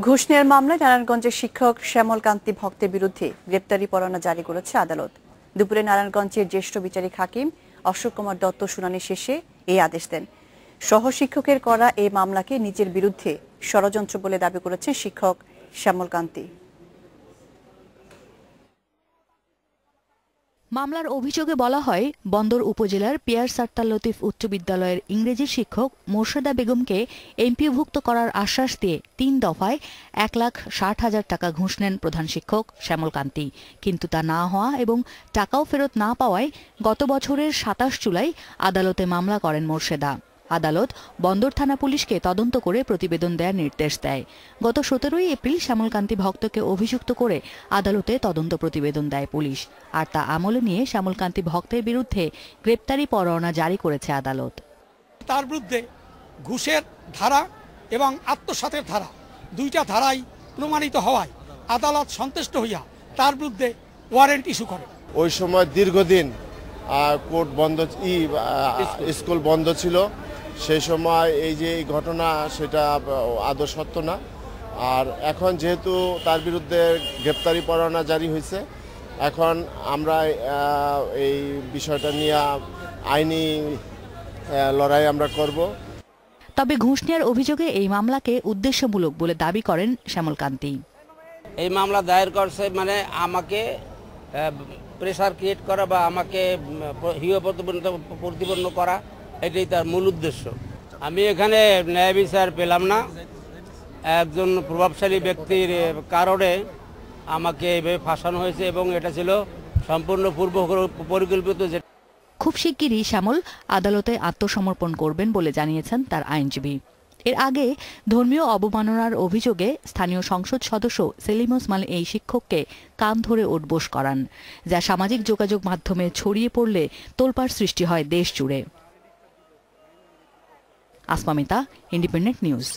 ঘুষ নেওয়ার মামলায় নারায়ণগঞ্জের শিক্ষক শ্যামল কান্তি ভক্তের বিরুদ্ধে গ্রেপ্তারি পরোয়ানা জারি করেছে আদালত। দুপুরে নারায়ণগঞ্জের জ্যেষ্ঠ বিচারিক হাকিম অশোক কুমার দত্ত শুনানি শেষে এই আদেশ দেন। সহশিক্ষকের করা এই মামলাকে নিজের বিরুদ্ধে ষড়যন্ত্র বলে দাবি করেছেন শিক্ষক শ্যামল কান্তি। মামলার অভিযোগে বলা হয়, বন্দর উপজেলার পিয়ার সাট্টার লতিফ উচ্চ বিদ্যালয়ের ইংরেজির শিক্ষক মোর্শেদা বেগমকে এমপিওভুক্ত করার আশ্বাস দিয়ে ৩ দফায় ১,৬০,০০০ টাকা ঘুষ নেন প্রধান শিক্ষক শ্যামল কান্তি। কিন্তু তা না হওয়া এবং টাকাও ফেরত না পাওয়ায় গত বছরের ২৭ জুলাই আদালতে মামলা করেন মোর্শেদা। আদালত বন্দর থানা পুলিশকে তদন্ত করে প্রতিবেদন দেওয়ার নির্দেশ দেয়। গত ১৭ এপ্রিল শ্যামল কান্তি ভক্তকে অভিযুক্ত করে আদালতে তদন্ত প্রতিবেদন দেয় পুলিশ, আর তা আমলে নিয়ে শ্যামল কান্তি ভক্তের বিরুদ্ধে গ্রেপ্তারি পরোয়ানা জারি করেছে আদালত। তার বিরুদ্ধে ঘুষের ধারা এবং আত্মসাতের ধারা দুইটা ধারাই প্রমাণিত হওয়ায় আদালত সন্তুষ্ট হইয়া তার বিরুদ্ধে ওয়ারেন্ট ইস্যু করে। ওই সময় দীর্ঘদিন কোর্ট বন্ধ, স্কুল বন্ধ ছিল। সেই সময় এই যে ঘটনা সেটা আদৌ সত্য না। আর এখন যেহেতু তার বিরুদ্ধে গ্রেপ্তারি পরোয়ানা জারি হয়েছে, এখন আমরা এই বিষয়টা নিয়ে আইনি লড়াই আমরা করব। তবে ঘুষ নেওয়ার অভিযোগে এই মামলাকে উদ্দেশ্যমূলক বলে দাবি করেন শ্যামল কান্তি। এই মামলা দায়ের করছে মানে আমাকে প্রেসার ক্রিয়েট করা বা আমাকে হিয় প্রতিপন্ন করা, এটাই তার মূল উদ্দেশ্য। আমি এখানে ন্যায় বিচার পেলাম না। একজন প্রভাবশালী ব্যক্তির কারণে আমাকে এভাবে ফাঁসানো হয়েছে এবং এটা ছিল সম্পূর্ণ পূর্ব পরিকল্পিত। খুব শিগগিরই শ্যামল আদালতে আত্মসমর্পণ করবেন বলে জানিয়েছেন তার আইনজীবী। এর আগে ধর্মীয় অবমাননার অভিযোগে স্থানীয় সংসদ সদস্য সেলিম ওসমান এই শিক্ষককে কান ধরে উঠবোস করান, যা সামাজিক যোগাযোগ মাধ্যমে ছড়িয়ে পড়লে তোলপাড় সৃষ্টি হয় দেশ জুড়ে। Asma Mita, independent news.